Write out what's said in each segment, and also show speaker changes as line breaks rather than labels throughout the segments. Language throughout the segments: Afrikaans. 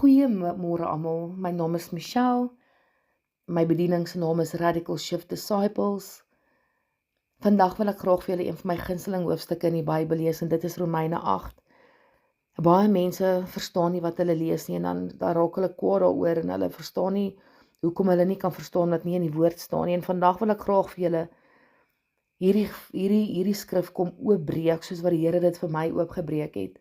Goeiemôre almal, my naam is Michelle, my bedieningsnaam is Radical Shift Disciples. Vandag wil ek graag vir julle een van my gunsteling hoofstukke in die Bybel lees en dit is Romeine 8. Baie mense verstaan nie wat hulle lees nie en dan raak hulle kwaad daaroor en hulle verstaan nie hoekom hulle nie kan verstaan wat nie in die woord staan nie. En vandag wil ek graag vir julle hierdie skrif kom oopbreek soos wat die Here dit vir my oopgebreek het.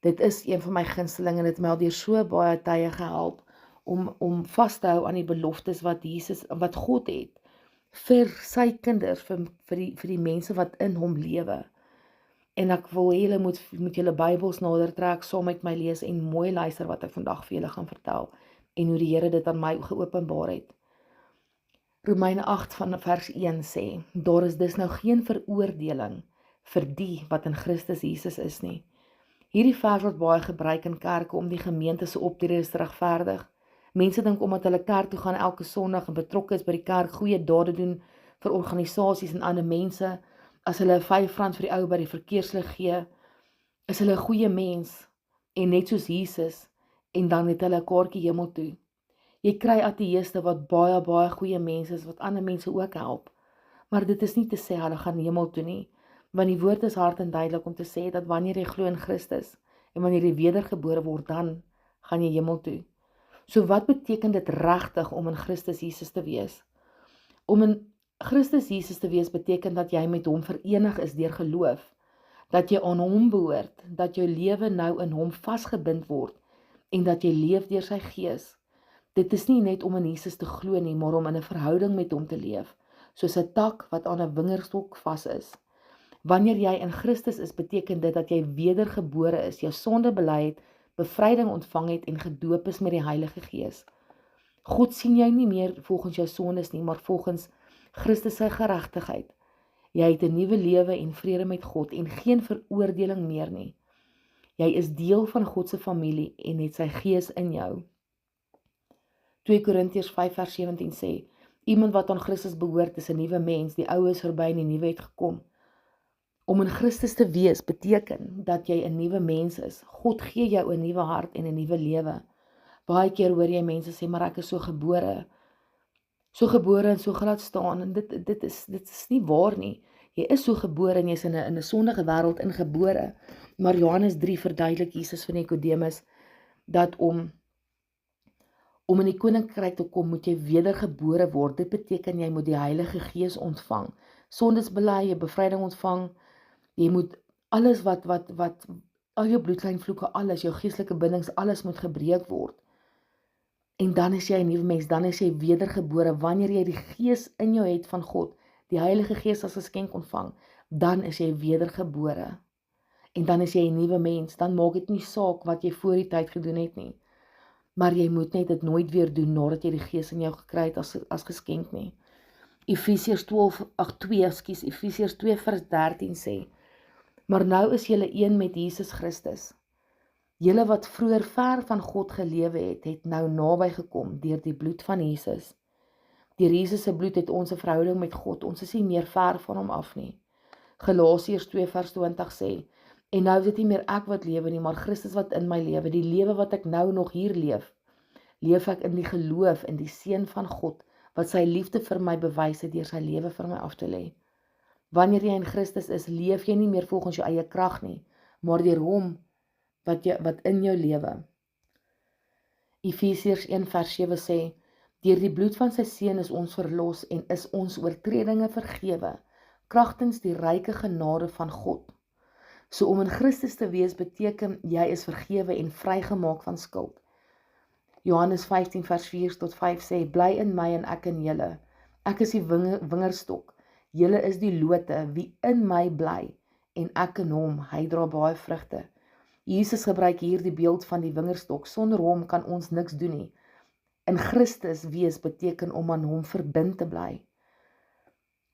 Dit is een van my gunstelinge en dit het my al deur so baie tye gehelp om vas te hou aan die beloftes wat God het vir sy kinders, vir die mense wat in hom lewe. En ek wil julle moet julle Bybels nader trek, saam met my lees en mooi luister wat ek vandag vir julle gaan vertel en hoe die Here dit aan my geopenbaar het. Romeine 8 van vers 1 sê, daar is dus nou geen veroordeling vir die wat in Christus Jesus is nie. Hierdie vers word baie gebruik in kerke om die gemeente se optredes te regverdig. Mense dink omdat hulle kerk toe gaan elke Sondag en betrokke is by die kerk, goeie dade doen vir organisasies en ander mense, as hulle R5 vir die ou by die verkeerslig gee, is hulle 'n goeie mens en net soos Jesus, en dan het hulle 'n kaartjie hemel toe. Jy kry ateïste wat baie goeie mense is, wat ander mense ook help, maar dit is nie te sê hulle gaan hemel toe nie. Want die woord is hard en duidelik om te sê dat wanneer jy glo in Christus en wanneer jy wedergebore word, dan gaan jy hemel toe. So wat beteken dit regtig om in Christus Jesus te wees? Om in Christus Jesus te wees beteken dat jy met hom verenig is deur geloof, dat jy aan hom behoort, dat jou lewe nou in hom vasgebind word en dat jy leef deur sy gees. Dit is nie net om in Jesus te glo nie, maar om in 'n verhouding met hom te leef, soos 'n tak wat aan 'n wingerdstok vas is. Wanneer jy in Christus is, beteken dit dat jy wedergebore is, jou sonde bely het, bevryding ontvang het en gedoop is met die Heilige Gees. God sien jou nie meer volgens jou sondes nie, maar volgens Christus se geregtigheid. Jy het 'n nuwe lewe en vrede met God en geen veroordeling meer nie. Jy is deel van God se familie en het sy Gees in jou. 2 Korintiërs 5 vers 17 sê, iemand wat aan Christus behoort is 'n nuwe mens, die ou is verby en die nuwe het gekom. Om in Christus te wees beteken dat jy 'n nuwe mens is. God gee jou 'n nuwe hart en 'n nuwe lewe. Baie keer hoor jy mense sê, maar ek is so gebore en so gelaat staan, en dit is nie waar nie. Jy is so gebore en jy's in 'n sondige wêreld ingebore. Maar Johannes 3 verduidelik Jesus vir Nikodemus dat om in die koninkryk te kom, moet jy wedergebore word. Dit beteken jy moet die Heilige Gees ontvang, sondes bely, jy bevryding ontvang. Jy moet alles wat al jou bloedlynvloeke, alles, jou geestelike bindings, alles moet gebreek word. En dan is jy 'n nuwe mens, dan is jy wedergebore. Wanneer jy die Gees in jou het van God, die Heilige Gees as 'n geskenk ontvang, dan is jy wedergebore. En dan is jy 'n nuwe mens. Dan maak dit nie saak wat jy voor die tyd gedoen het nie. Maar jy moet net dit nooit weer doen nadat jy die Gees in jou gekry het as geskenk nie. Efesiërs 2 vers 13 sê, maar nou is julle een met Jesus Christus. Julle wat vroeër ver van God gelewe het nou naby gekom deur die bloed van Jesus. Deur Jesus se bloed het ons 'n verhouding met God. Ons is nie meer ver van hom af nie. Galasiërs 2 vers 20 sê, en nou is dit nie meer ek wat lewe nie, maar Christus wat in my lewe. Die lewe wat ek nou nog hier leef ek in die geloof in die Seun van God, wat sy liefde vir my bewys het deur sy lewe vir my af te lê. Wanneer jy in Christus is, leef jy nie meer volgens jou eie krag nie, maar deur hom wat in jou lewe. Efesiërs 1 vers 7 sê, deur die bloed van sy Seun is ons verlos en is ons oortredinge vergewe, kragtens die ryke genade van God. So om in Christus te wees beteken jy is vergewe en vrygemaak van skuld. Johannes 15 vers 4 tot 5 sê, bly in my en ek in julle. Ek is die wingerdstok. Julle is die lote, wie in my bly en ek in hom, hy dra baie vrugte. Jesus gebruik hier die beeld van die wingerdstok. Sonder hom kan ons niks doen nie. In Christus wees beteken om aan hom verbind te bly.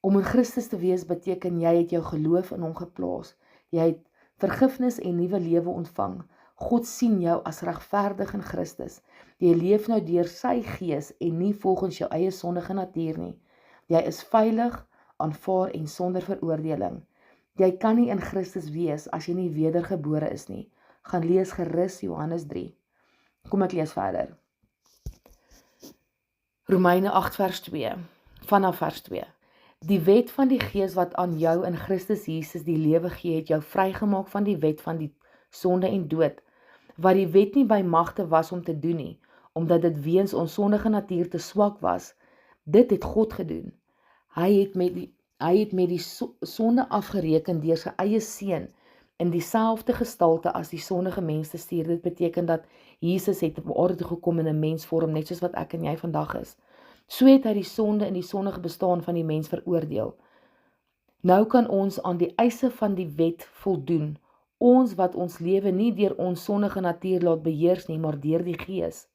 Om in Christus te wees beteken jy het jou geloof in hom geplaas. Jy het vergifnis en nuwe lewe ontvang. God sien jou as regverdig in Christus. Jy leef nou deur sy Gees en nie volgens jou eie sondige natuur nie. Jy is veilig, aanvaar en sonder veroordeling. Jy kan nie in Christus wees as jy nie wedergebore is nie. Gaan lees gerus Johannes 3. Kom ek lees verder. Romeine 8 vers 2, vanaf vers 2. Die wet van die Gees wat aan jou in Christus Jesus die lewe gee, het jou vrygemaak van die wet van die sonde en dood, wat die wet nie by magte was om te doen nie, omdat dit weens ons sondige natuur te swak was. Dit het God gedoen. Hy het met die sonde afgereken deur sy eie seun in dieselfde gestalte as die sondige mens te stuur. Dit beteken dat Jesus het op aarde toe gekom in 'n mensvorm, net soos wat ek en jy vandag is. So het hy die sonde en die sondige bestaan van die mens veroordeel. Nou kan ons aan die eise van die wet voldoen, ons wat ons lewe nie deur ons sondige natuur laat beheers nie, maar deur die Gees.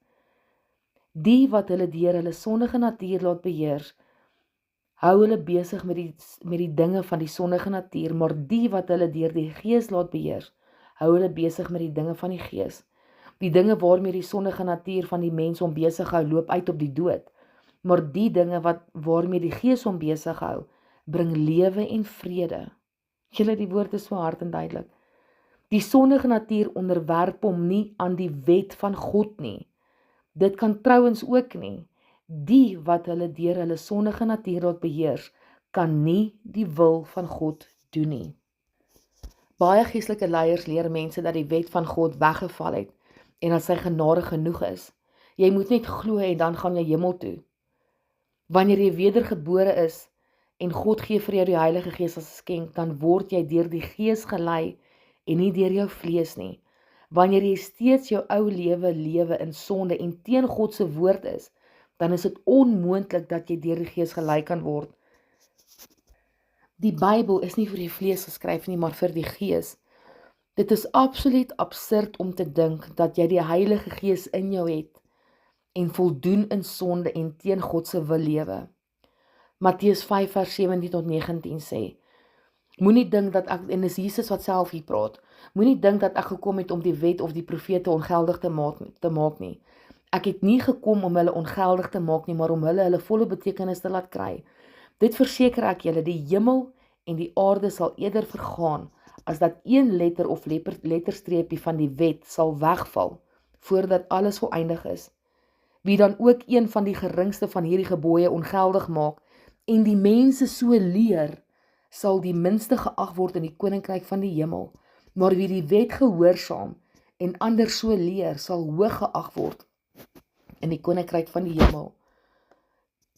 Die wat hulle deur hulle sondige natuur laat beheers, hou hulle besig met die dinge van die sondige natuur, maar die wat hulle deur die Gees laat beheers, hou hulle besig met die dinge van die Gees. Die dinge waarmee die sondige natuur van die mens hom besig hou, loop uit op die dood, maar die dinge waarmee die Gees hom besig hou, bring lewe en vrede. Julle, die woord is so hard en duidelik. Die sondige natuur onderwerp hom nie aan die wet van God nie. Dit kan trouwens ook nie. Die wat hulle deur hulle sondige natuur laat beheers, kan nie die wil van God doen nie. Baie geestelike leiers leer mense dat die wet van God weggeval het en dat sy genade genoeg is. Jy moet net glo en dan gaan jy hemel toe. Wanneer jy wedergebore is en God gee vir jou die Heilige Gees as 'n skenk, dan word jy deur die Gees gelei en nie deur jou vlees nie. Wanneer jy steeds jou ou lewe in sonde en teen God se woord is, dan is dit onmoontlik dat jy deur die Gees gelei kan word. Die Bybel is nie vir die vlees geskryf nie, maar vir die Gees. Dit is absoluut absurd om te dink dat jy die Heilige Gees in jou het en voldoen in sonde en teen God se wil lewe. Matteus 5 vers 17 tot 19 sê, moenie dink dat ek, en dis Jesus wat self hier praat, moenie dink dat ek gekom het om die wet of die profete ongeldig te maak nie. Ek het nie gekom om hulle ongeldig te maak nie, maar om hulle volle betekenis te laat kry. Dit verseker ek julle, die hemel en die aarde sal eerder vergaan, as dat een letter of letterstreepie van die wet sal wegval, voordat alles voleindig is. Wie dan ook een van die geringste van hierdie gebooie ongeldig maak, en die mense so leer, sal die minste geag word in die koninkryk van die hemel. Maar wie die wet gehoorsaam en ander so leer, sal hoog geag word in die koninkryk van die hemel.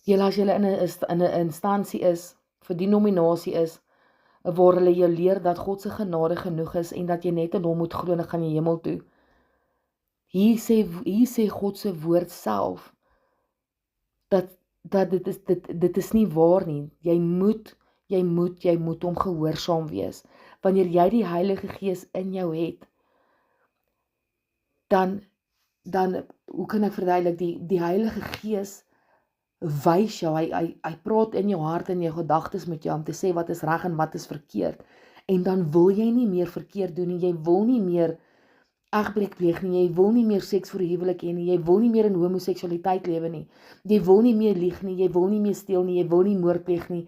Julle, as julle in 'n instansie is, vir die nominasie is, waar hulle jou leer dat God se genade genoeg is en dat jy net in hom moet glo, dan gaan jy hemel toe. Hier sê God se woord self dat dit is nie waar nie. Jy moet hom gehoorsaam wees. Wanneer jy die Heilige Gees in jou het, dan hoe kan ek verduidelik, die Heilige Gees wys jou, hy praat in jou hart en jou gedagtes met jou om te sê wat is reg en wat is verkeerd. En dan wil jy nie meer verkeerd doen nie, jy wil nie meer egbreek pleeg nie, jy wil nie meer seks voor die huwelik hê nie, jy wil nie meer in homoseksualiteit lewe nie, jy wil nie meer lieg nie, jy wil nie meer steel nie, jy wil nie moord pleeg nie,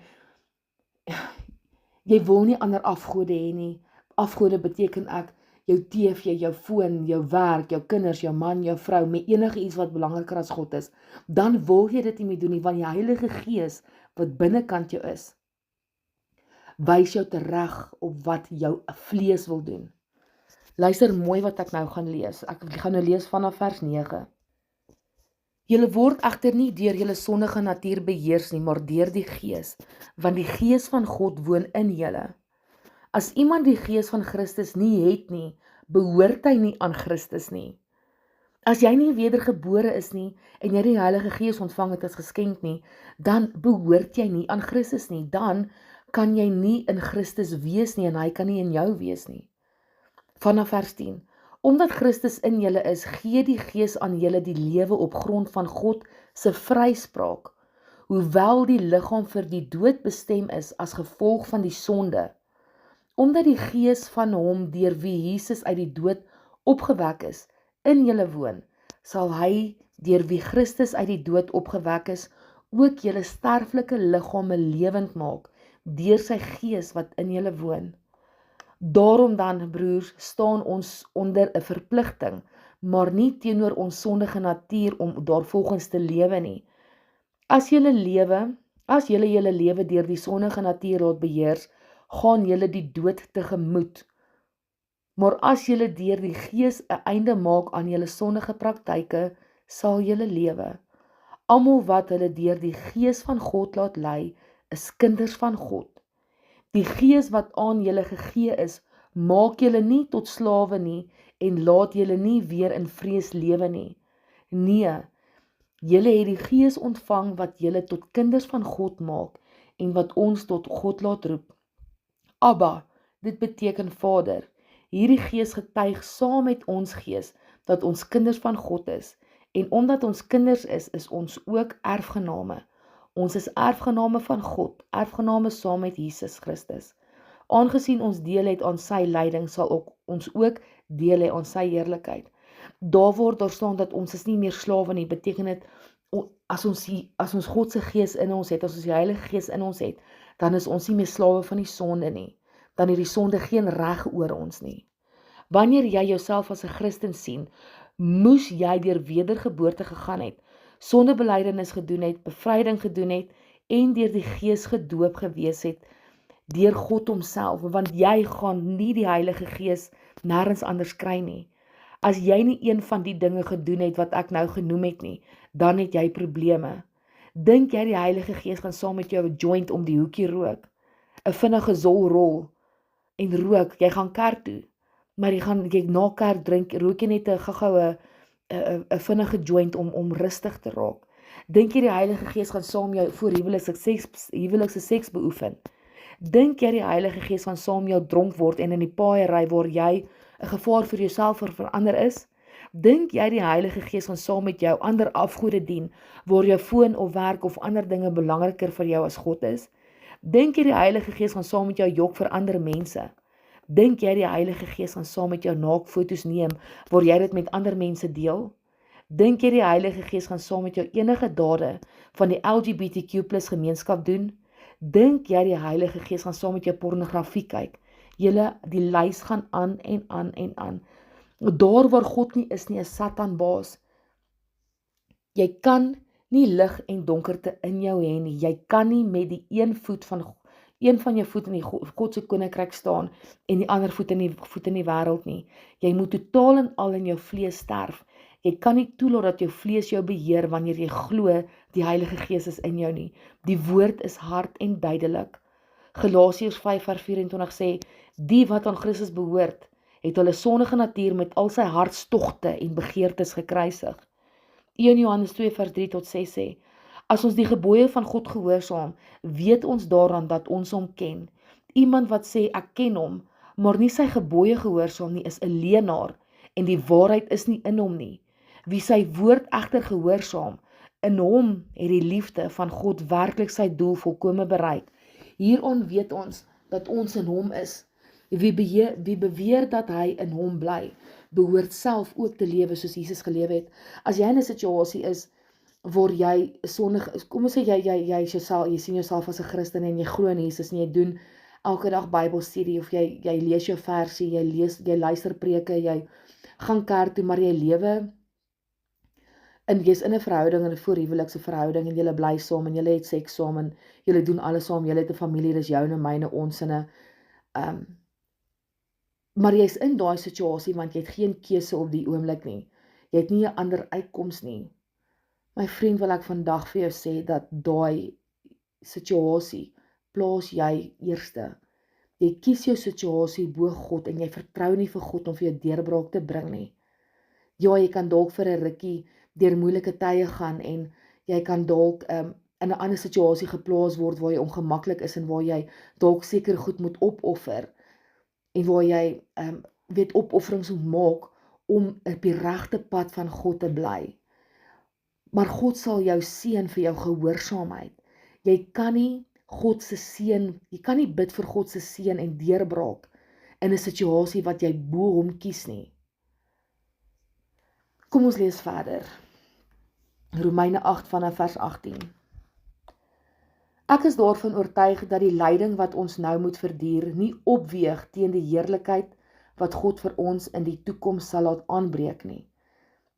jy wil nie ander afgode hê nie. Afgode beteken jou TV, jou foon, jou werk, jou kinders, jou man, jou vrou, met enige iets wat belangriker as God is, dan wil jy dit nie meer doen nie, want die Heilige Gees wat binnekant jou is, wys jou tereg op wat jou vlees wil doen. Luister mooi wat ek nou gaan lees. Ek gaan nou lees vanaf vers 9. Julle word egter nie deur julle sondige natuur beheers nie, maar deur die Gees, want die Gees van God woon in julle. As iemand die Gees van Christus nie het nie, behoort hy nie aan Christus nie. As jy nie wedergebore is nie, en jy die Heilige Gees ontvang het as geskenk nie, dan behoort jy nie aan Christus nie. Dan kan jy nie in Christus wees nie, en hy kan nie in jou wees nie. Vanaf vers 10. Omdat Christus in julle is, gee die Gees aan julle die lewe op grond van God se vryspraak, hoewel die liggaam vir die dood bestem is as gevolg van die sonde. Omdat die Gees van hom deur wie Jesus uit die dood opgewek is, in julle woon, sal hy deur wie Christus uit die dood opgewek is, ook julle sterflike liggame lewend maak, deur sy Gees wat in julle woon. Daarom dan, broers, staan ons onder 'n verpligting, maar nie teenoor ons sondige natuur om daarvolgens te lewe nie. As julle julle lewe deur die sondige natuur laat beheers, gaan julle die dood tegemoet. Maar as julle deur die Gees 'n einde maak aan julle sondige praktyke, sal julle lewe. Almal wat hulle deur die Gees van God laat lei, is kinders van God. Die Gees wat aan julle gegee is, maak julle nie tot slawe nie en laat julle nie weer in vrees lewe nie. Nee, julle het die Gees ontvang wat julle tot kinders van God maak en wat ons tot God laat roep. Abba, dit beteken Vader. Hierdie Gees getuig saam met ons gees dat ons kinders van God is. En omdat ons kinders is ons ook erfgename. Ons is erfgename van God, erfgename saam met Jesus Christus. Aangesien ons deel het aan sy lyding, sal ons ook deel hê aan sy heerlikheid. Daar staan dat ons is nie meer slawe nie, beteken dit, as ons God se Gees in ons het, as ons die Heilige Gees in ons het, dan is ons nie meer slawe van die sonde nie. Dan het die sonde geen reg oor ons nie. Wanneer jy jouself as 'n Christen sien, moes jy deur wedergeboorte gegaan het, sondebelydenis gedoen het, bevryding gedoen het en deur die Gees gedoop gewees het deur God homself, want jy gaan nie die Heilige Gees nêrens anders kry nie. As jy nie een van die dinge gedoen het wat ek nou genoem het nie, dan het jy probleme. Dink jy die Heilige Gees gaan saam met jou 'n joint om die hoekie rook, 'n vinnige zol rol en rook, jy gaan kerk toe, maar jy na kerk rook jy net 'n gou-goue 'n vinnige joint om rustig te raak. Dink jy die Heilige Gees gaan saam jou voor huwelikse seks beoefen? Dink jy die Heilige Gees gaan saam jou dronk word en in die paaie ry waar jy 'n gevaar vir jouself of vir ander is? Dink jy die Heilige Gees gaan saam met jou ander afgode dien waar jou foon of werk of ander dinge belangriker vir jou as God is? Dink jy die Heilige Gees gaan saam met jou jok vir ander mense? Dink jy die Heilige Gees gaan saam met jou naakfoto's neem waar jy dit met ander mense deel? Dink jy die Heilige Gees gaan saam met jou enige dade van die LGBTQ+ gemeenskap doen? Dink jy die Heilige Gees gaan saam met jou pornografie kyk? Die lys gaan aan en aan en aan. Daar waar God nie is nie, is Satan baas. Jy kan nie lig en donkerte in jou hê nie. Jy kan nie met die een van jou voet in die God se koninkryk staan en die ander voet in die wêreld nie. Jy moet totaal en al in jou vlees sterf. Jy kan nie toelaat dat jou vlees jou beheer wanneer jy glo die Heilige Gees is in jou nie. Die woord is hard en duidelik. Galasiërs 5:24 sê, die wat aan Christus behoort, het hulle sondige natuur met al sy hartstogte en begeertes gekruisig. 1 Johannes 2:3-6 sê, as ons die gebooie van God gehoorsaam, weet ons daaraan dat ons hom ken. Iemand wat sê ek ken hom, maar nie sy gebooie gehoorsaam nie, is 'n leienaar en die waarheid is nie in hom nie. Wie sy woord egter gehoorsaam, in hom het die liefde van God werklik sy doel volkome bereik. Hieraan weet ons dat ons in hom is. Wie beweer dat hy in hom bly, behoort self ook te lewe soos Jesus gelewe het. As jy in 'n situasie is waar jy sondig is, kom ons sê jy sien jouself as 'n Christen en jy glo in Jesus en jy doen elke dag Bybelstudie of jy lees jou versie, jy luister preke, jy gaan kerk toe, maar jy lewe jy's in 'n verhouding, in 'n voorhuwelikse verhouding en julle bly saam en julle het seks saam en julle doen alles saam, julle het 'n familie, dis joune, myne, onsinne. Maar jy's in daai situasie want jy het geen keuse op die oomblik nie. Jy het nie 'n ander uitkoms nie. My vriend, wil ek vandag vir jou sê dat daai situasie plaas jy eerste. Jy kies jou situasie bo God en jy vertrou nie vir God om vir jou deurbraak te bring nie. Ja, jy kan dalk vir 'n rukkie deur moeilike tye gaan en jy kan dalk in 'n ander situasie geplaas word waar jy ongemaklik is en waar jy dalk seker goed moet opoffer en waar jy opofferings moet maak om op die regte pad van God te bly. Maar God sal jou seën vir jou gehoorsaamheid. Jy kan nie bid vir God se seën en deurbraak in 'n situasie wat jy bo hom kies nie. Kom ons lees verder. Romeine 8 vanaf vers 18. Ek is daarvan oortuig dat die lyding wat ons nou moet verduur nie opweeg teen die heerlikheid wat God vir ons in die toekoms sal laat aanbreek nie.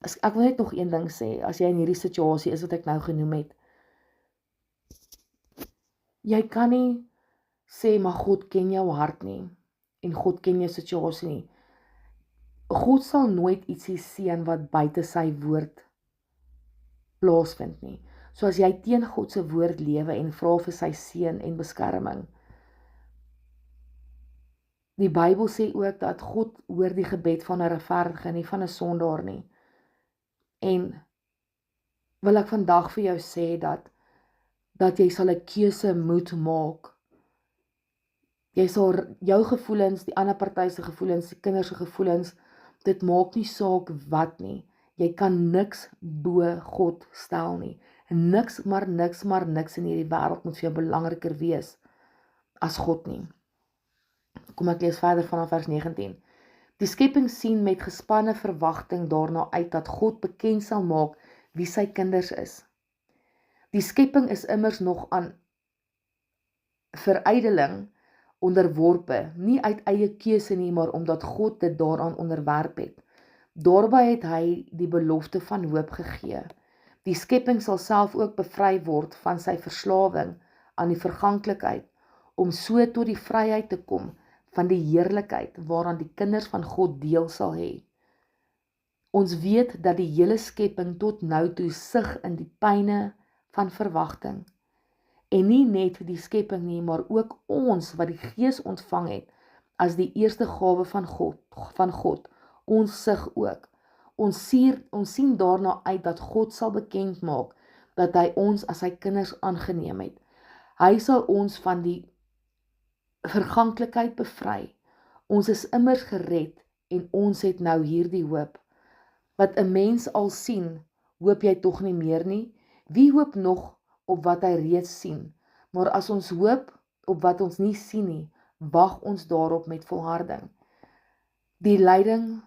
Ek wil net nog een ding sê, as jy in hierdie situasie is wat ek nou genoem het, jy kan nie sê, maar God ken jou hart nie, en God ken jou situasie nie. God sal nooit ietsie seën wat buite sy woord plaasvind nie. So as jy teen God se woord lewe en vra vir sy seën en beskerming, die Bybel sê ook dat God hoor die gebed van 'n regverdige, nie van 'n sondaar nie. En wil ek vandag vir jou sê dat jy sal 'n keuse moet maak. Jy sal jou gevoelens, die ander party se gevoelens, die kinders se gevoelens, dit maak nie saak wat nie. Jy kan niks bo God stel nie. Niks in hierdie wêreld moet vir jou belangriker wees as God nie. Kom ek lees verder vanaf vers 19. Die skepping sien met gespanne verwagting daarna uit dat God bekend sal maak wie sy kinders is. Die skepping is immers nog aan verydeling onderworpe, nie uit eie keuse nie, maar omdat God dit daaraan onderwerp het. Daarby het hy die belofte van hoop gegee. Die skepping sal self ook bevry word van sy verslawing aan die verganklikheid, om so tot die vryheid te kom van die heerlikheid waaraan die kinders van God deel sal hê. Ons weet dat die hele skepping tot nou toe sug in die pyne van verwagting. En nie net die skepping nie, maar ook ons wat die Gees ontvang het as die eerste gawe van God. Ons sug ook. Ons sien daarna uit dat God sal bekend maak dat hy ons as sy kinders aangeneem het. Hy sal ons van die verganklikheid bevry. Ons is immers gered en ons het nou hierdie hoop. Wat 'n mens al sien, hoop jy tog nie meer nie? Wie hoop nog op wat hy reeds sien? Maar as ons hoop op wat ons nie sien nie, wag ons daarop met volharding. Die lyding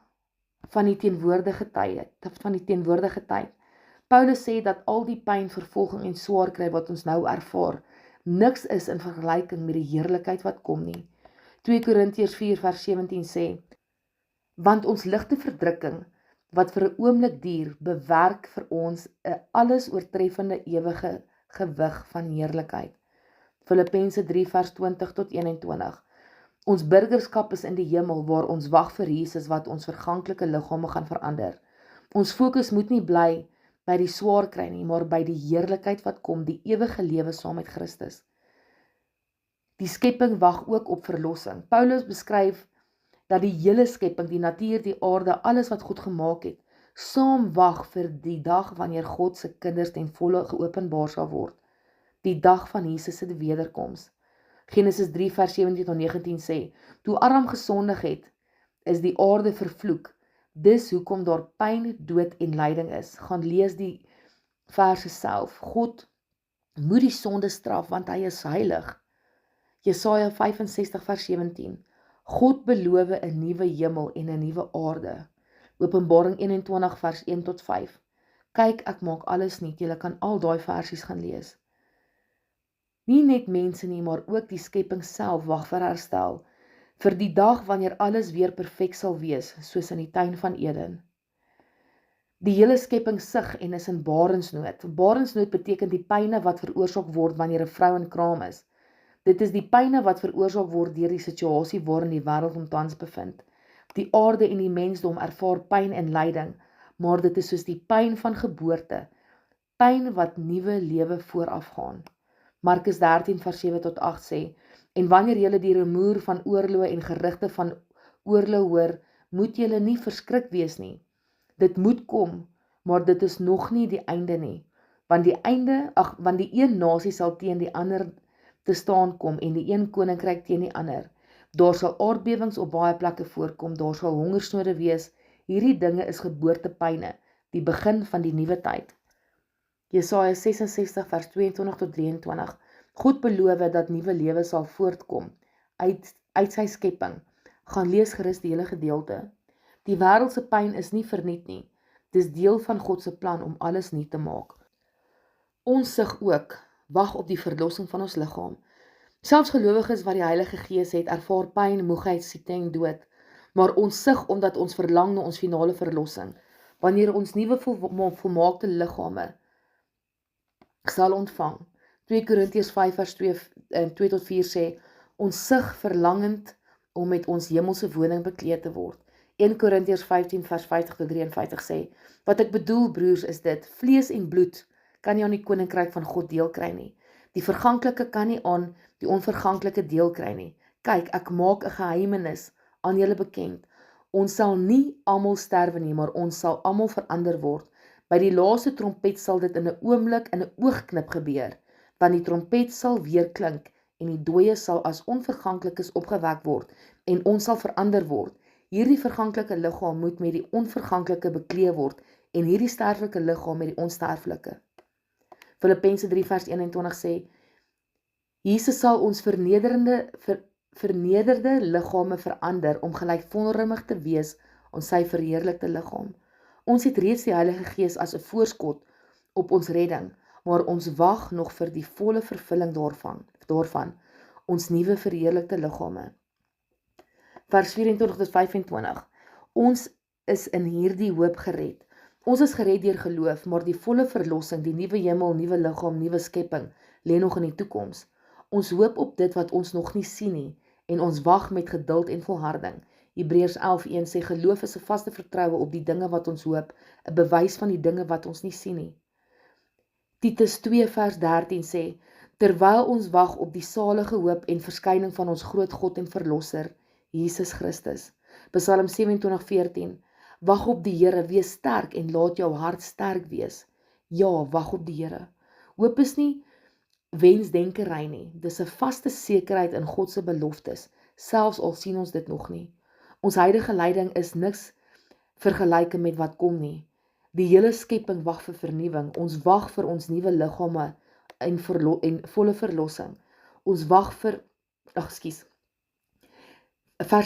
van die teenwoordige tyd. Paulus sê dat al die pyn, vervolging en swaar kry wat ons nou ervaar, niks is in vergelyking met die heerlikheid wat kom nie. 2 Korintiërs 4 vers 17 sê, want ons ligte verdrukking, wat vir 'n oomblik duur, bewerk vir ons 'n alles oortreffende ewige gewig van heerlikheid. Filippense 3 vers 20 tot 21. Ons burgerskap is in die hemel, waar ons wag vir Jesus wat ons verganklike liggame gaan verander. Ons fokus moet nie bly by die swaar kry nie, maar by die heerlikheid wat kom, die ewige lewe saam met Christus. Die skepping wag ook op verlossing. Paulus beskryf dat die hele skepping, die natuur, die aarde, alles wat God gemaak het, saam wag vir die dag wanneer God se kinders ten volle geopenbaar sal word. Die dag van Jesus se wederkoms. Genesis 3 vers 17 tot 19 sê, toe Adam gesondig het, is die aarde vervloek. Dis hoekom daar pyn, dood en lyding is. Gaan lees die verse self. God moet die sonde straf, want hy is heilig. Jesaja 65 vers 17. God beloof 'n nuwe hemel en 'n nuwe aarde. Openbaring 21 vers 1 tot 5. Kyk, ek maak alles nuut. Julle kan al daai versies gaan lees. Nie net mense nie, maar ook die skepping self wag vir herstel, vir die dag wanneer alles weer perfek sal wees, soos in die tuin van Eden. Die hele skepping sug en is in barensnood. Barensnood beteken die pyne wat veroorsaak word wanneer 'n vrou in kraam is. Dit is die pyne wat veroorsaak word deur die situasie waarin die wêreld hom tans bevind. Die aarde en die mensdom ervaar pyn en lyding, maar dit is soos die pyn van geboorte, pyn wat nuwe lewe voorafgaan. Markus 13 vers 7 tot 8 sê, en wanneer julle die rumoer van oorloë en gerugte van oorlog hoor, moet julle nie verskrik wees nie. Dit moet kom, maar dit is nog nie die einde nie, want die een nasie sal teen die ander te staan kom en die een koninkryk teen die ander. Daar sal aardbewings op baie plekke voorkom, daar sal hongersnode wees. Hierdie dinge is geboortepyne, die begin van die nuwe tyd. Jesaja 66 vers 22 tot 23. God beloof dat nuwe lewe sal voortkom uit sy skepping. Gaan lees gerus die hele gedeelte. Die wêreld se pyn is nie verniet nie. Dis deel van God se plan om alles nuut te maak. Ons sug ook, wag op die verlossing van ons liggaam. Selfs gelowiges wat die Heilige Gees het, ervaar pyn, moegheid, siekte en dood. Maar ons sug omdat ons verlang na ons finale verlossing. wanneer ons nuwe volmaakte liggame sal ontvang. 2 Korintiërs 5 vers 2 tot 4 sê, ons sug verlangend om met ons hemelse woning bekleed te word. 1 Korintiërs 15 vers 50 tot 53 sê, wat ek bedoel broers is dit, vlees en bloed kan nie aan die koninkryk van God deel kry nie. Die verganklike kan nie aan die onverganklike deel kry nie. Kyk, ek maak 'n geheimenis aan julle bekend. Ons sal nie almal sterwe nie, maar ons sal almal verander word. By die laaste trompet sal dit in 'n oomblik, in 'n oogknip gebeur, want die trompet sal weer klink en die dooies sal as onverganklikes opgewek word en ons sal verander word. Hierdie verganklike liggaam moet met die onverganklike bekleed word en hierdie sterflike liggaam met die onsterflike. Filippense 3 vers 21 sê, Jesus sal ons vernederde liggame verander om gelykvormig te wees aan sy verheerlikte liggaam. Ons het reeds die Heilige Gees as 'n voorskot op ons redding, maar ons wag nog vir die volle vervulling daarvan, ons nuwe verheerlikte liggame. Vers 24 tot 25. Ons is in hierdie hoop gered. Ons is gered deur geloof, maar die volle verlossing, die nuwe hemel, nuwe liggaam, nuwe skepping, lê nog in die toekoms. Ons hoop op dit wat ons nog nie sien nie, en ons wag met geduld en volharding. Hebreërs 11:1 sê, geloof is 'n vaste vertroue op die dinge wat ons hoop, 'n bewys van die dinge wat ons nie sien nie. Titus 2 vers 13 sê, terwyl ons wag op die salige hoop en verskyning van ons groot God en Verlosser, Jesus Christus. Psalm 27:14, wag op die Here, wees sterk en laat jou hart sterk wees. Ja, wag op die Here. Hoop is nie wensdenkery nie, dis 'n vaste sekerheid in God se beloftes, selfs al sien ons dit nog nie. Ons huidige lyding is niks vergelyke met wat kom nie. Die hele skepping wag vir vernuwing. Ons wag vir ons nuwe liggame en volle verlossing. Ons wag vir, vers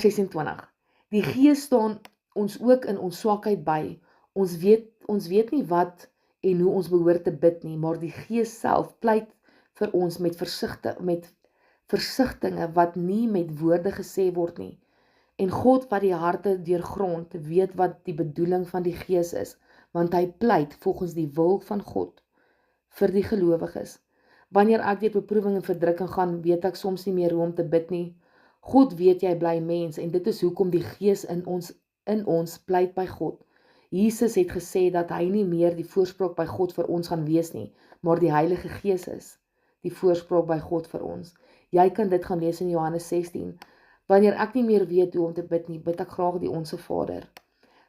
26. Die Gees staan ons ook in ons swakheid by. Ons weet nie wat en hoe ons behoort te bid nie, maar die Gees self pleit vir ons met versigtinge wat nie met woorde gesê word nie. En God wat die harte deurgrond, weet wat die bedoeling van die Gees is, want hy pleit volgens die wil van God vir die gelowiges. Wanneer ek deur beproewing en verdrukking gaan, weet ek soms nie meer hoe om te bid nie. God weet jy bly mens en dit is hoekom die Gees in ons pleit by God. Jesus het gesê dat hy nie meer die voorspraak by God vir ons gaan wees nie, maar die Heilige Gees is die voorspraak by God vir ons. Jy kan dit gaan lees in Johannes 16. Wanneer ek nie meer weet hoe om te bid nie, bid ek graag die Onse Vader.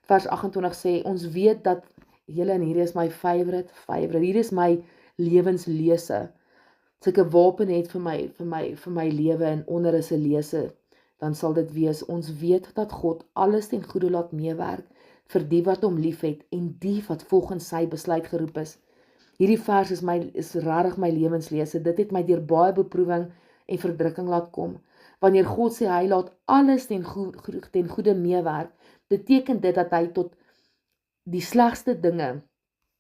Vers 28 sê, ons weet dat julle, en hier is my favorite, hier is my lewenslese. As ek 'n wapen het vir my lewe en onder is 'n lese, dan sal dit wees, ons weet dat God alles ten goeie laat meewerk vir die wat hom liefhet en die wat volgens sy besluit geroep is. Hierdie vers is regtig my lewenslese. Dit het my deur baie beproewing en verdrukking laat kom. Wanneer God sê hy laat alles ten goeie meewerk, beteken dit dat hy tot die slegste dinge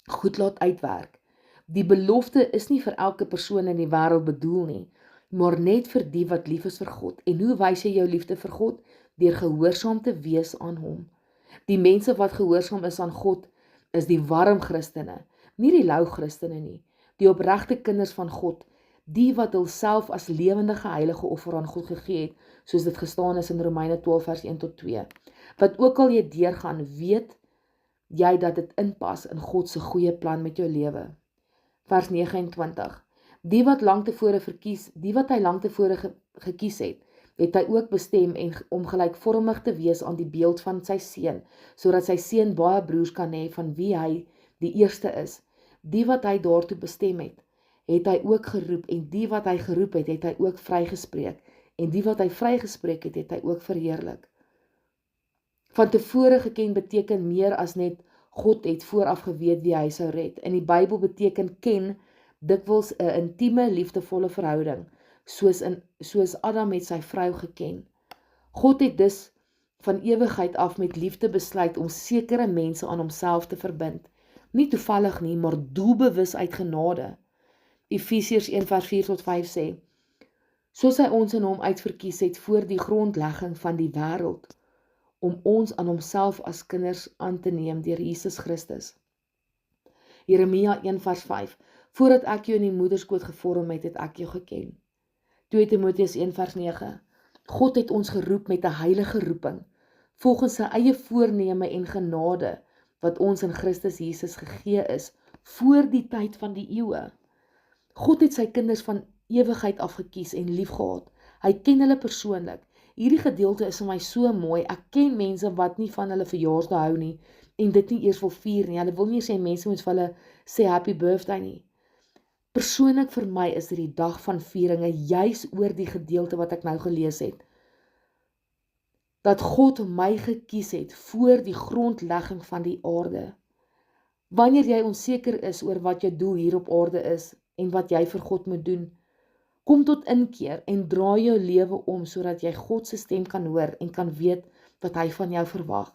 goed laat uitwerk. Die belofte is nie vir elke persoon in die wêreld bedoel nie, maar net vir die wat lief is vir God. En hoe wys jy jou liefde vir God? Deur gehoorsaam te wees aan hom. Die mense wat gehoorsaam is aan God, is die warm Christene, nie die lou Christene nie. Die opregte kinders van God, die wat hulself as lewendige heilige offer aan God gegee het, soos dit gestaan is in Romeine 12 vers 1 tot 2. Wat ook al jy deurgaan, weet jy dat dit inpas in God se goeie plan met jou lewe. Vers 29. Die wat hy lank tevore gekies het hy ook bestem om gelykvormig te wees aan die beeld van sy seun, sodat sy seun baie broers kan hê van wie hy die eerste is. Die wat hy daartoe bestem het hy ook geroep, en die wat hy geroep het hy ook vrygespreek, en die wat hy vrygespreek het hy ook verheerlik. Van tevore geken beteken meer as net God het vooraf geweet wie hy sou red. In die Bybel beteken ken dikwels 'n intieme, liefdevolle verhouding, soos Adam met sy vrou geken. God het dus van ewigheid af met liefde besluit om sekere mense aan homself te verbind. Nie toevallig nie, maar doelbewus uit genade. Efesiërs 1 vers 4 tot 5 sê, soos hy ons in hom uitverkies het voor die grondlegging van die wêreld, om ons aan homself as kinders aan te neem deur Jesus Christus. Jeremia 1 vers 5, voordat ek jou in die moederskoot gevorm het, het ek jou geken. 2 Timoteus 1 vers 9, God het ons geroep met 'n heilige roeping, volgens sy eie voorneme en genade, wat ons in Christus Jesus gegee is, voor die tyd van die eeue. God het sy kinders van ewigheid af gekies en liefgehad. Hy ken hulle persoonlik. Hierdie gedeelte is vir my so mooi. Ek ken mense wat nie van hulle verjaarsdag hou nie, en dit nie eers wil vier nie. Hulle wil nie sê mense moet vir hulle sê happy birthday nie. Persoonlik vir my is dit die dag van vieringe, juis oor die gedeelte wat ek nou gelees het. Dat God my gekies het voor die grondlegging van die aarde. Wanneer jy onseker is oor wat jou doel hier op aarde is en wat jy vir God moet doen, kom tot inkeer en draai jou lewe om sodat jy God se stem kan hoor en kan weet wat hy van jou verwag.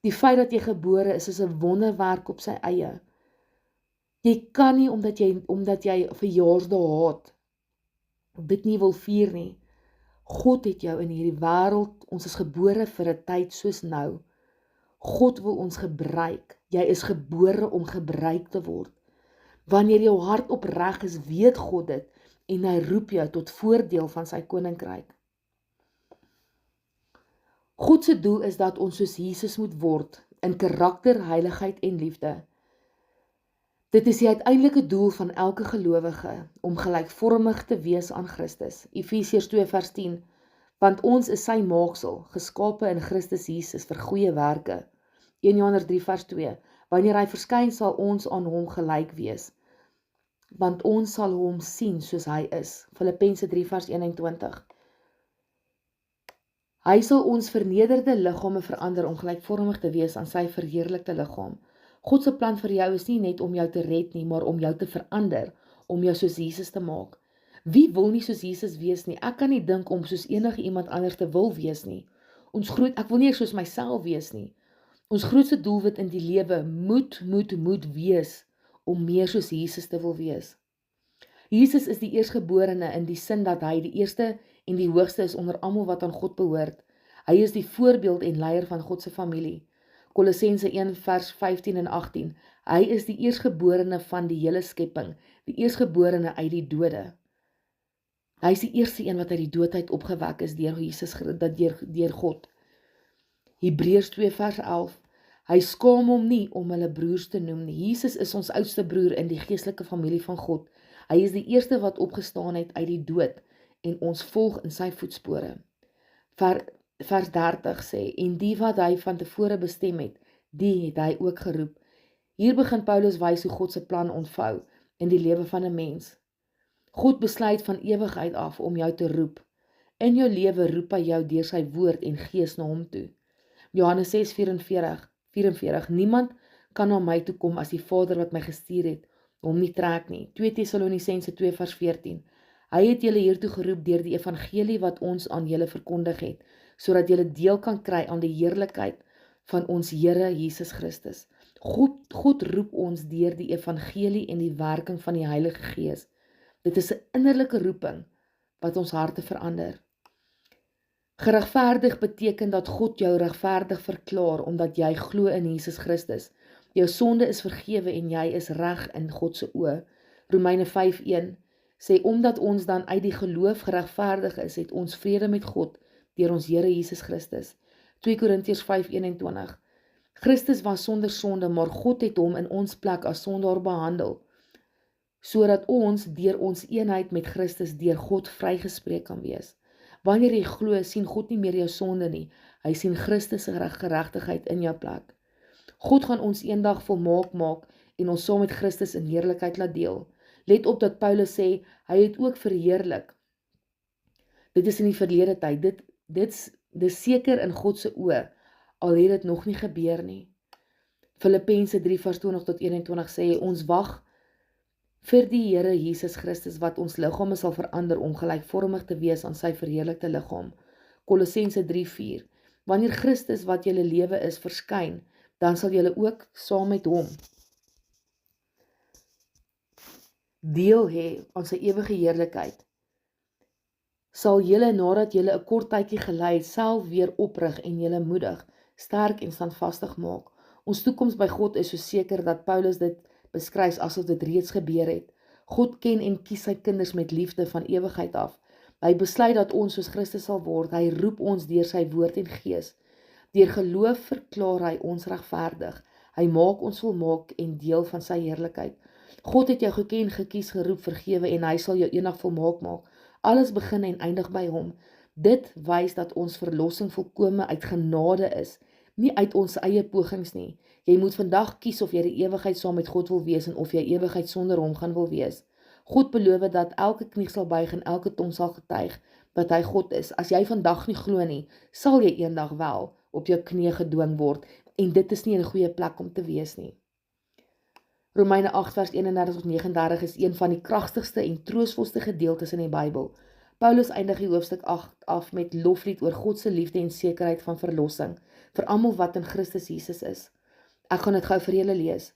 Die feit dat jy gebore is 'n wonderwerk op sy eie. Jy kan nie omdat jy verjaarsdag haat, dit nie wil vier nie. God het jou in hierdie wêreld, ons is gebore vir 'n tyd soos nou. God wil ons gebruik. Jy is gebore om gebruik te word. Wanneer jou hart opreg is, weet God dit en hy roep jou tot voordeel van sy koninkryk. God se doel is dat ons soos Jesus moet word in karakter, heiligheid en liefde. Dit is die uiteindelike doel van elke gelowige om gelykvormig te wees aan Christus. Efesiërs 2 vers 10. Want ons is sy maaksel, geskape in Christus Jesus vir goeie werke. 1 Johannes 3 vers 2. Wanneer hy verskyn sal ons aan hom gelyk wees, want ons sal hom sien soos hy is. Filippense 3 vers 21. Hy sal ons vernederde liggame verander om gelykvormig te wees aan sy verheerlikte liggaam. God se plan vir jou is nie net om jou te red nie, maar om jou te verander, om jou soos Jesus te maak. Wie wil nie soos Jesus wees nie? Ek kan nie dink om soos enige iemand anders te wil wees nie. Ek wil nie soos myself wees nie. Ons grootste doelwit in die lewe moet wees om meer soos Jesus te wil wees. Jesus is die eerstgeborene in die sin dat hy die eerste en die hoogste is onder almal wat aan God behoort. Hy is die voorbeeld en leier van God se familie. Kolossense 1 vers 15 en 18. Hy is die eerstgeborene van die hele skepping, die eerstgeborene uit die dode. Hy is die eerste een wat uit die doodheid opgewek is deur God. Hebreërs 2 vers 11. Hy skaam hom nie om hulle broers te noem nie. Jesus is ons oudste broer in die geestelike familie van God. Hy is die eerste wat opgestaan het uit die dood en ons volg in sy voetspore. Vers 30 sê, en die wat hy van tevore bestem het, die het hy ook geroep. Hier begin Paulus wys hoe God se plan ontvou in die lewe van 'n mens. God besluit van ewigheid af om jou te roep. In jou lewe roep hy jou deur sy woord en gees na hom toe. Johannes 6:44. Niemand kan na my toe kom as die Vader wat my gestuur het hom nie trek nie. 2 Tessalonisense 2 vers 14. Hy het julle hiertoe geroep deur die evangelie wat ons aan julle verkondig het, sodat julle deel kan kry aan die heerlikheid van ons Here Jesus Christus. God roep ons deur die evangelie en die werking van die Heilige Gees. Dit is 'n innerlike roeping wat ons harte verander. Geregverdig beteken dat God jou regverdig verklaar omdat jy glo in Jesus Christus. Jou sonde is vergewe en jy is reg in God se oë. Romeine 5:1 sê omdat ons dan uit die geloof geregverdig is, het ons vrede met God deur ons Here Jesus Christus. 2 Korintiërs 5:21. Christus was sonder sonde, maar God het hom in ons plek as sondaar behandel, sodat ons deur ons eenheid met Christus deur God vrygespreek kan wees. Wanneer jy glo, sien God nie meer jou sonde nie. Hy sien Christus se geregtigheid in jou plek. God gaan ons eendag volmaak maak en ons saam met Christus in heerlikheid laat deel. Let op dat Paulus sê, hy het ook verheerlik. Dit is in die verlede tyd. Dit is seker in God se oë, al het dit nog nie gebeur nie. Filippense 3 vers 20 tot 21 sê, ons wag vir die Here Jesus Christus wat ons liggame sal verander om gelykvormig te wees aan sy verheerlikte liggaam. Kolossense 3:4. Wanneer Christus wat julle lewe is verskyn, dan sal julle ook saam met hom deel hê aan sy ewige heerlikheid. Sal julle nadat julle 'n kort tydjie gelei het, self weer oprig en julle moedig sterk en standvastig maak. Ons toekoms by God is so seker dat Paulus dit beskryf asof dit reeds gebeur het. God ken en kies sy kinders met liefde van ewigheid af. Hy besluit dat ons soos Christus sal word. Hy roep ons deur sy woord en gees. Deur geloof verklaar hy ons regverdig. Hy maak ons volmaak en deel van sy heerlikheid. God het jou geken, gekies, geroep, vergewe en hy sal jou eendag volmaak maak. Alles begin en eindig by hom. Dit wys dat ons verlossing volkome uit genade is, nie uit ons eie pogings nie. Jy moet vandag kies of jy die ewigheid saam met God wil wees en of jy ewigheid sonder hom gaan wil wees. God beloof dat elke knie sal buig en elke tong sal getuig dat hy God is. As jy vandag nie glo nie, sal jy eendag wel op jou knie gedwing word en dit is nie 'n goeie plek om te wees nie. Romeine 8 vers 31-39 is een van die kragtigste en troostvolste gedeeltes in die Bybel. Paulus eindig die hoofstuk 8 af met loflied oor God se liefde en sekerheid van verlossing vir almal wat in Christus Jesus is. Ek gaan dit gou vir julle lees.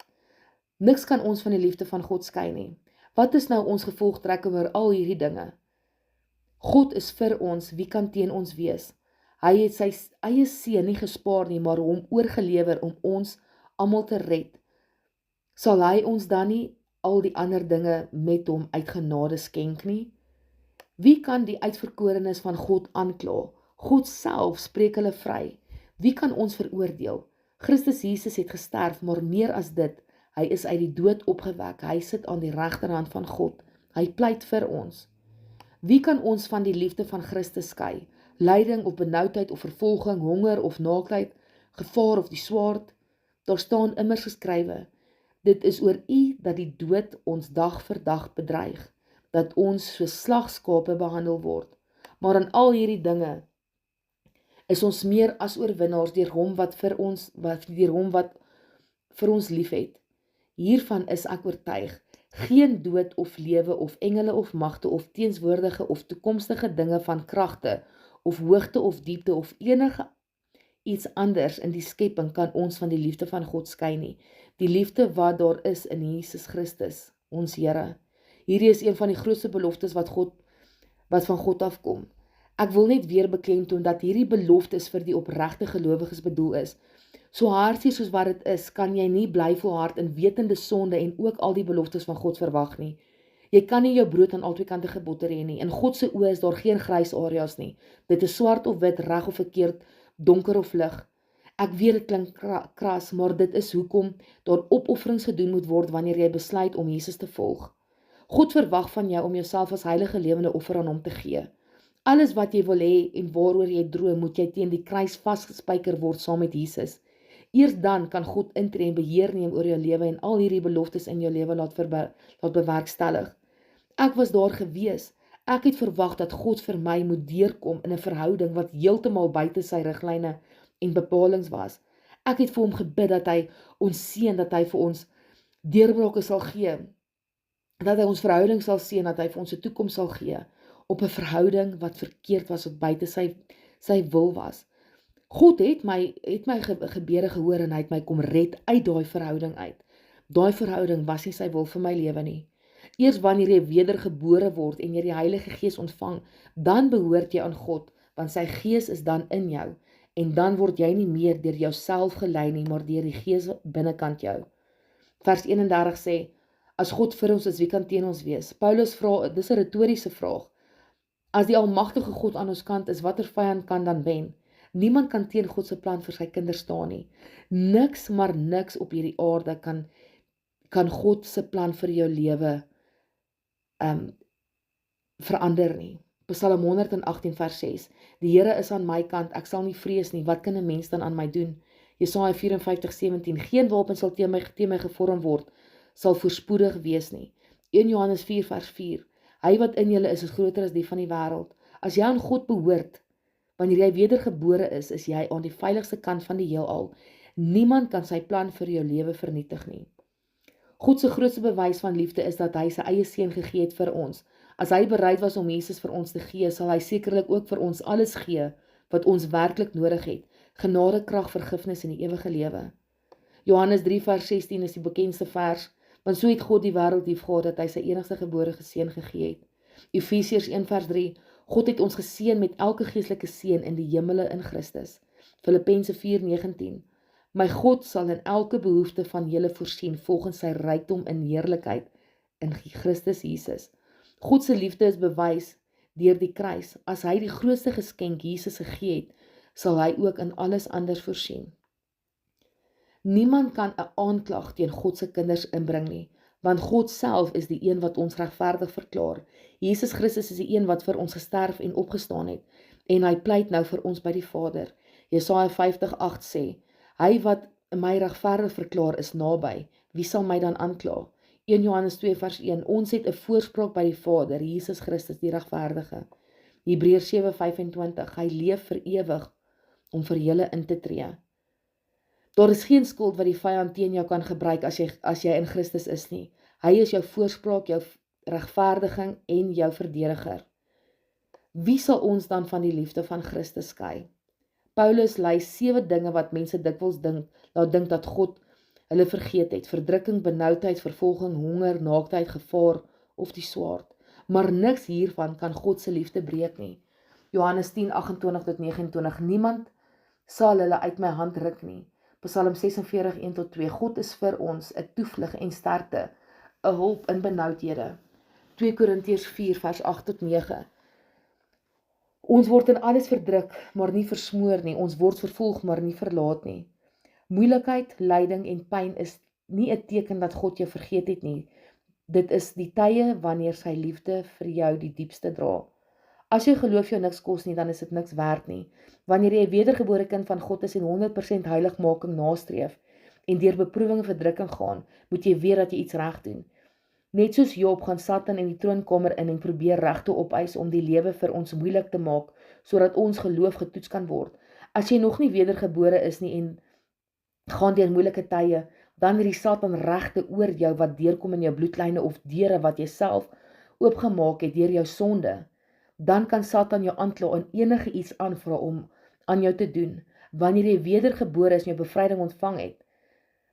Niks kan ons van die liefde van God skei nie. Wat is nou ons gevolgtrekking oor al hierdie dinge? God is vir ons, wie kan teen ons wees? Hy het sy eie seun nie gespaar nie, maar hom oorgelewer om ons almal te red. Sal hy ons dan nie al die ander dinge met hom uit genade skenk nie? Wie kan die uitverkorenes van God aankla? God self spreek hulle vry. Wie kan ons veroordeel? Christus Jesus het gesterf, maar meer as dit, hy is uit die dood opgewek. Hy sit aan die regterhand van God. Hy pleit vir ons. Wie kan ons van die liefde van Christus skei? Lyding of benoudheid of vervolging, honger of naaktheid, gevaar of die swaard? Daar staan immers geskrywe: dit is oor U dat die dood ons dag vir dag bedreig, dat ons soos slagskape behandel word. Maar in al hierdie dinge is ons meer as oorwinnaars deur hom wat vir ons liefhet. Hiervan is ek oortuig. Geen dood of lewe of engele of magte of teenswoordige of toekomstige dinge van kragte of hoogte of diepte of enige iets anders in die skepping kan ons van die liefde van God skei nie. Die liefde wat daar is in Jesus Christus, ons Here. Hierdie is een van die grootste beloftes wat van God afkom. Ek wil net weer beklemtoon dat hierdie beloftes vir die opregte gelowiges bedoel is. So hartseer soos wat dit is, kan jy nie bly volhard in wetende sonde en ook al die beloftes van God verwag nie. Jy kan nie jou brood aan albei kante geboter hê nie. In God se oë is daar geen grys areas nie. Dit is swart of wit, reg of verkeerd, donker of lig. Ek weet dit klink kras, maar dit is hoekom daar opofferings gedoen moet word wanneer jy besluit om Jesus te volg. God verwag van jou om jouself as heilige lewende offer aan hom te gee. Alles wat jy wil hê en waaroor jy droom, moet jy teen die kruis vasgespijker word saam met Jesus. Eers dan kan God intree en beheer neem oor jou lewe en al hierdie beloftes in jou lewe laat bewerkstellig. Ek was daar gewees. Ek het verwag dat God vir my moet deurkom in 'n verhouding wat heeltemal buite sy riglyne en bepalings was. Ek het vir hom gebid dat hy ons seën, dat hy vir ons deurbrake sal gee, dat hy ons verhouding sal seën, dat hy vir ons 'n toekoms sal gee, op 'n verhouding wat verkeerd was, wat buite sy wil was. God het my gebede gehoor en hy het my kom red uit daai verhouding uit. Daai verhouding was nie sy wil vir my lewe nie. Eers wanneer jy wedergebore word en jy die Heilige Gees ontvang, dan behoort jy aan God, want sy Gees is dan in jou, en dan word jy nie meer deur jouself gelei nie, maar deur die Gees binnekant jou. Vers 31 sê, as God vir ons is, wie kan teen ons wees? Paulus vra, dis 'n retoriese vraag. As die almagtige God aan ons kant is, watter vyand kan dan wen? Niemand kan teen God se plan vir sy kinders staan nie. Niks, maar niks op hierdie aarde kan God se plan vir jou lewe verander nie. Psalm 118 vers 6. Die Here is aan my kant, ek sal nie vrees nie. Wat kan 'n mens dan aan my doen? Jesaja 54:17. Geen wapen sal teen my gevorm word, sal voorspoedig wees nie. 1 Johannes 4 vers 4. Hy wat in julle is groter as die van die wêreld. As jy aan God behoort, wanneer jy wedergebore is jy aan die veiligste kant van die heelal. Niemand kan sy plan vir jou lewe vernietig nie. God se grootste bewys van liefde is dat hy sy eie seun gegee het vir ons. As hy bereid was om Jesus vir ons te gee, sal hy sekerlik ook vir ons alles gee wat ons werklik nodig het. Genade, krag, vergifnis en die ewige lewe. Johannes 3 vers 16 is die bekendste vers, want so het God die wêreld liefgehad dat hy sy enigste gebore seun gegee het. Efesiërs 1 vers 3, God het ons geseën met elke geestelike seën in die hemele in Christus. Filippense 4:19. My God sal in elke behoefte van julle voorsien volgens sy rykdom in heerlikheid in Christus Jesus. God se liefde is bewys deur die kruis. As hy die grootste geskenk Jesus gegee het, sal hy ook in alles anders voorsien. Niemand kan 'n aanklag teen God se kinders inbring nie, want God self is die een wat ons regverdig verklaar. Jesus Christus is die een wat vir ons gesterf en opgestaan het, en hy pleit nou vir ons by die Vader. Jesaja 50:8 sê, hy wat my regverdig verklaar is naby, wie sal my dan aankla? 1 Johannes 2:1, ons het 'n voorspraak by die Vader, Jesus Christus die regverdige. Hebreërs 7:25, hy leef vir ewig om vir julle in te tree. Daar is geen skuld wat die vyand teen jou kan gebruik as jy in Christus is nie. Hy is jou voorspraak, jou regverdiging en jou verdediger. Wie sal ons dan van die liefde van Christus skei? Paulus lys 7 dinge wat mense dikwels laat dink dat God hulle vergeet het. Verdrukking, benoudheid, vervolging, honger, naaktheid, gevaar of die swaard. Maar niks hiervan kan God se liefde breek nie. Johannes 10:28-29, niemand sal hulle uit my hand ruk nie. Psalm 46:1-2, God is vir ons 'n toevlug en sterkte, 'n hulp in benoudhede. 2 Korintiërs 4:8-9, ons word in alles verdruk, maar nie versmoor nie, ons word vervolg, maar nie verlaat nie. Moeilikheid, lyding en pyn is nie 'n teken dat God jou vergeet het nie. Dit is die tye wanneer sy liefde vir jou die diepste dra. As jy geloof jou niks kos nie, dan is dit niks werd nie. Wanneer jy 'n wedergebore kind van God is en 100% heiligmaking nastreef en deur beproewing en verdrukking gaan, moet jy weet dat jy iets reg doen. Net soos Job gaan Satan in die troonkamer in en probeer regte opeis om die lewe vir ons moeilik te maak, sodat ons geloof getoets kan word. As jy nog nie wedergebore is nie en gaan deur moeilike tye, dan het die Satan regte oor jou wat deurkom in jou bloedlyne of deure wat jy self oopgemaak het deur jou sonde. Dan kan Satan jou aankla en enige iets aanvra om aan jou te doen. Wanneer jy wedergebore is en jou bevryding ontvang het,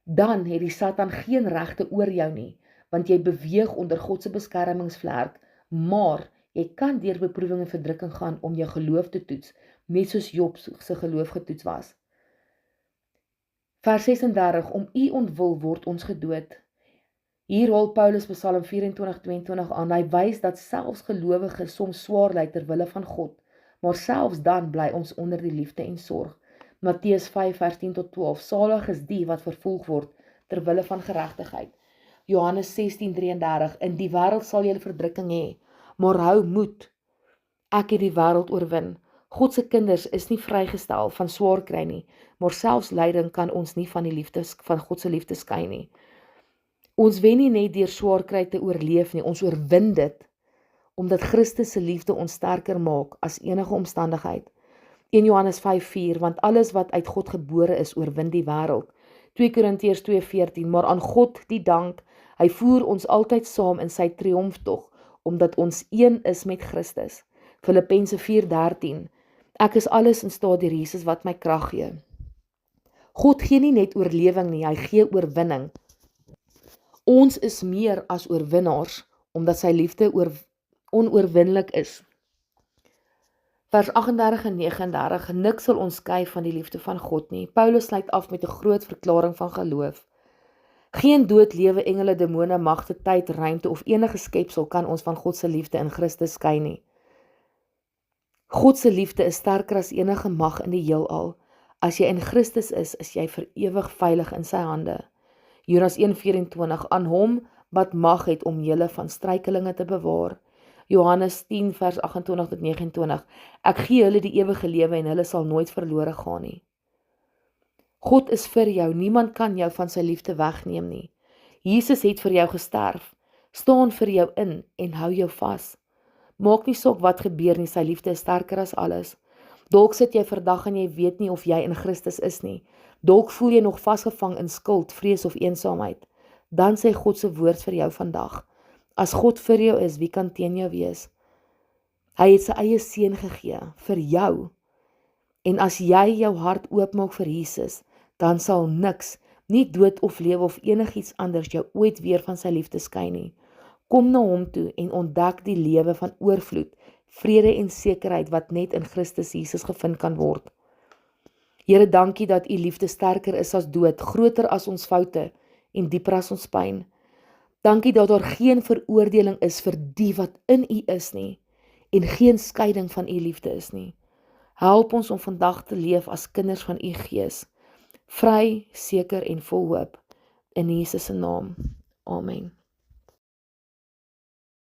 dan het die Satan geen regte oor jou nie, want jy beweeg onder God se beskermingsvlerk, maar jy kan deur beproewing en verdrukking gaan om jou geloof te toets, net soos Job se geloof getoets was. Vers 36, om u ontwil word ons gedood. Hier haal Paulus Psalm 24:22 aan, hy wys dat selfs gelowiges soms swaar ly ter wille van God, maar selfs dan bly ons onder die liefde en sorg. Matteus 5:10-12, salig is die wat vervolg word ter wille van geregtigheid. Johannes 16:33, in die wêreld sal julle verdrukking hê, maar hou moed, ek het die wêreld oorwin. God se kinders is nie vrygestel van swaar kry nie, maar selfs lyding kan ons nie van God se liefde skei nie. Ons wen nie net deur swaar kry te oorleef nie, ons oorwin dit, omdat Christus se liefde ons sterker maak as enige omstandigheid. 1 Johannes 5:4, want alles wat uit God gebore is, oorwin die wêreld. 2 Korintiërs 2:14, maar aan God die dank, hy voer ons altyd saam in sy triomftog, omdat ons een is met Christus. Filippense 4:13, ek is alles in staat deur Jesus wat my krag gee. God gee nie net oorlewing nie, hy gee oorwinning. Ons is meer as oorwinnaars, omdat sy liefde onoorwinlik is. Vers 38 en 39, niks sal ons skei van die liefde van God nie. Paulus sluit af met 'n groot verklaring van geloof. Geen dood, lewe, engele, demone, magte, tyd, ruimte of enige skepsel kan ons van God se liefde in Christus skei nie. God se liefde is sterker as enige mag in die heelal. As jy in Christus is jy vir ewig veilig in sy hande. Jonas 1:24, aan hom wat mag het om julle van struikelinge te bewaar. Johannes 10 vers 28-29, ek gee hulle die ewige lewe en hulle sal nooit verlore gaan nie. God is vir jou, niemand kan jou van sy liefde wegneem nie. Jesus het vir jou gesterf, staan vir jou in en hou jou vas. Maak nie saak wat gebeur nie, sy liefde is sterker as alles. Dalk sit jy vandag en jy weet nie of jy in Christus is nie. Dalk voel jy nog vasgevang in skuld, vrees of eensaamheid. Dan sê God se woord vir jou vandag, as God vir jou is, wie kan teen jou wees? Hy het sy eie seun gegee vir jou. En as jy jou hart oopmaak vir Jesus, dan sal niks, nie dood of lewe of enigiets anders jou ooit weer van sy liefde skei nie. Kom na hom toe en ontdek die lewe van oorvloed, vrede en sekerheid wat net in Christus Jesus gevind kan word. Here, dankie dat U liefde sterker is as dood, groter as ons foute en dieper as ons pyn. Dankie dat daar geen veroordeling is vir die wat in U is nie en geen skeiding van U liefde is nie. Help ons om vandag te leef as kinders van U Gees, vry, seker en vol hoop. In Jesus se naam. Amen.